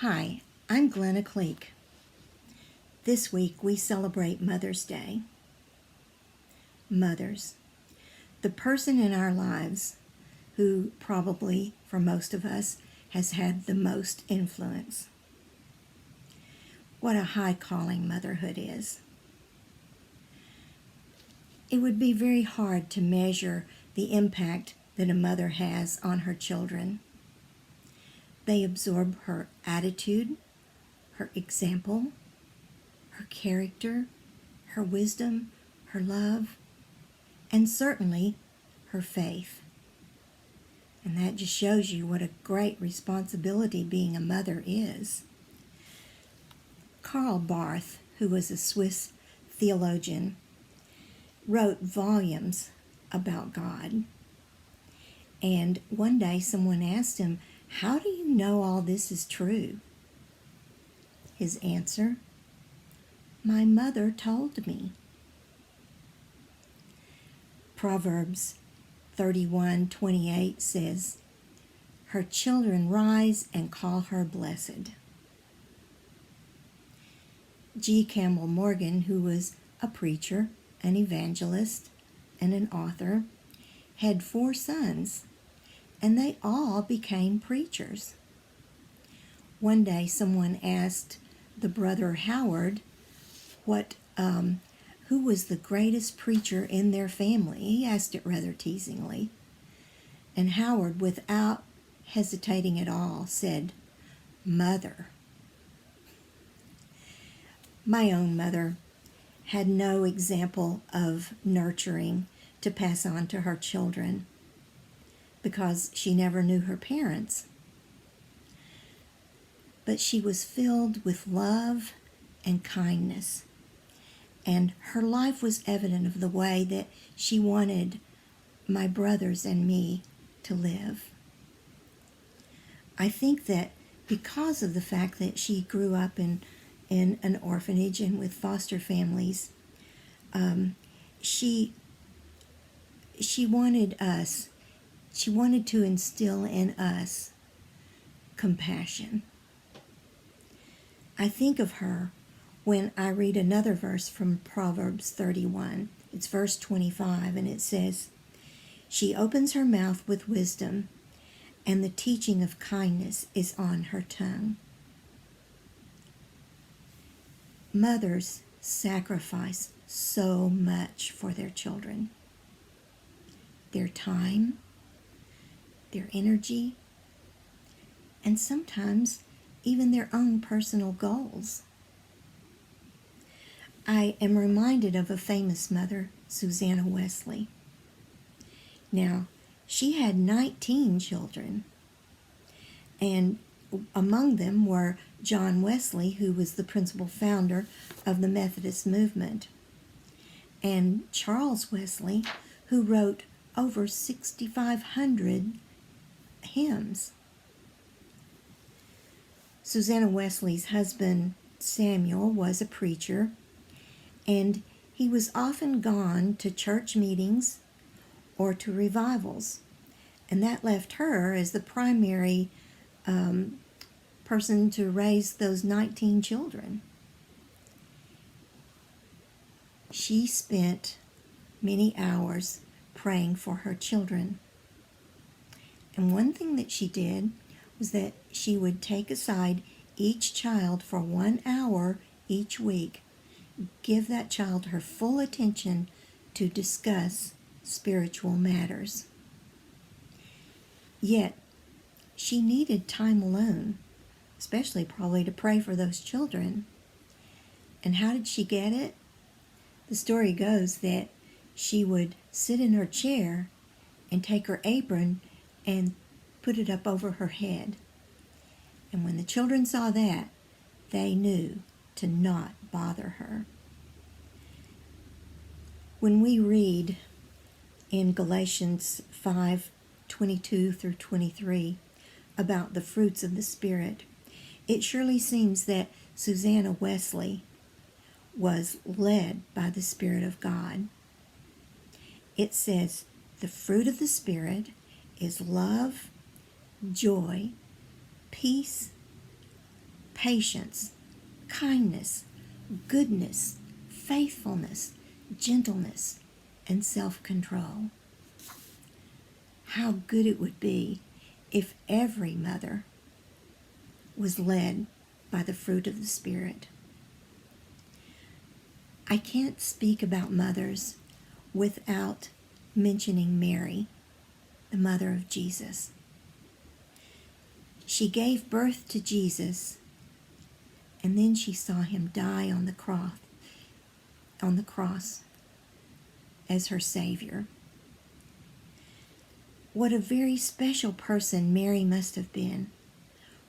Hi, I'm Glenna Cleek. This week we celebrate Mother's Day. Mothers, the person in our lives who probably, for most of us, has had the most influence. What a high calling motherhood is. It would be very hard to measure the impact that a mother has on her children. They absorb her attitude, her example, her character, her wisdom, her love, and certainly her faith. And that just shows you what a great responsibility being a mother is. Karl Barth, who was a Swiss theologian, wrote volumes about God. And one day someone asked him, "How do you know all this is true?" His answer, "My mother told me." Proverbs 31:28 says, "Her children rise and call her blessed." G. Campbell Morgan, who was a preacher, an evangelist, and an author, had 4 sons, and they all became preachers. One day someone asked the brother Howard who was the greatest preacher in their family. He asked it rather teasingly. And Howard, without hesitating at all, said, "Mother." My own mother had no example of nurturing to pass on to her children because she never knew her parents. But she was filled with love and kindness, and her life was evident of the way that she wanted my brothers and me to live. I think that because of the fact that she grew up in an orphanage and with foster families, she wanted to instill in us compassion. I think of her when I read another verse from Proverbs 31. It's verse 25, and it says, "She opens her mouth with wisdom, and the teaching of kindness is on her tongue." Mothers sacrifice so much for their children. Their time, their energy, and sometimes even their own personal goals. I am reminded of a famous mother, Susanna Wesley. Now, she had 19 children, and among them were John Wesley, who was the principal founder of the Methodist movement, and Charles Wesley, who wrote over 6,500 hymns. Susanna Wesley's husband, Samuel, was a preacher, and he was often gone to church meetings or to revivals, and that left her as the primary person to raise those 19 children. She spent many hours praying for her children. And one thing that she did was that she would take aside each child for 1 hour each week, give that child her full attention to discuss spiritual matters. Yet, she needed time alone, especially probably to pray for those children. And how did she get it? The story goes that she would sit in her chair and take her apron and put it up over her head. And when the children saw that, they knew to not bother her. When we read in Galatians 5:22 through 23 about the fruits of the Spirit, it surely seems that Susanna Wesley was led by the Spirit of God. It says, "The fruit of the Spirit is love, joy, peace, patience, kindness, goodness, faithfulness, gentleness, and self-control. How good it would be if every mother was led by the fruit of the Spirit. I can't speak about mothers without mentioning Mary, the mother of Jesus. She gave birth to Jesus, and then she saw him die on the cross as her Savior. What a very special person Mary must have been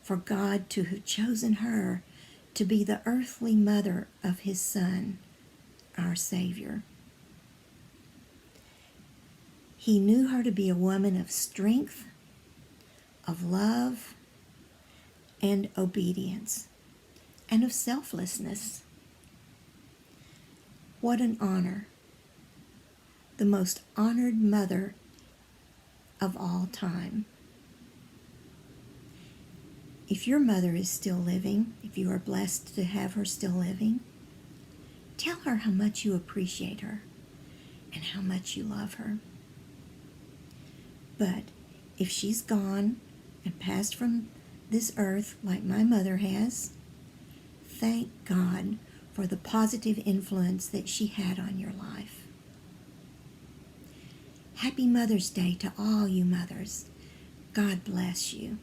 for God to have chosen her to be the earthly mother of his Son, our Savior. He knew her to be a woman of strength, of love, and obedience, and of selflessness. What an honor! The most honored mother of all time. If your mother is still living, if you are blessed to have her still living, tell her how much you appreciate her and how much you love her. But if she's gone and passed from this earth like my mother has, thank God for the positive influence that she had on your life. Happy Mother's Day to all you mothers. God bless you.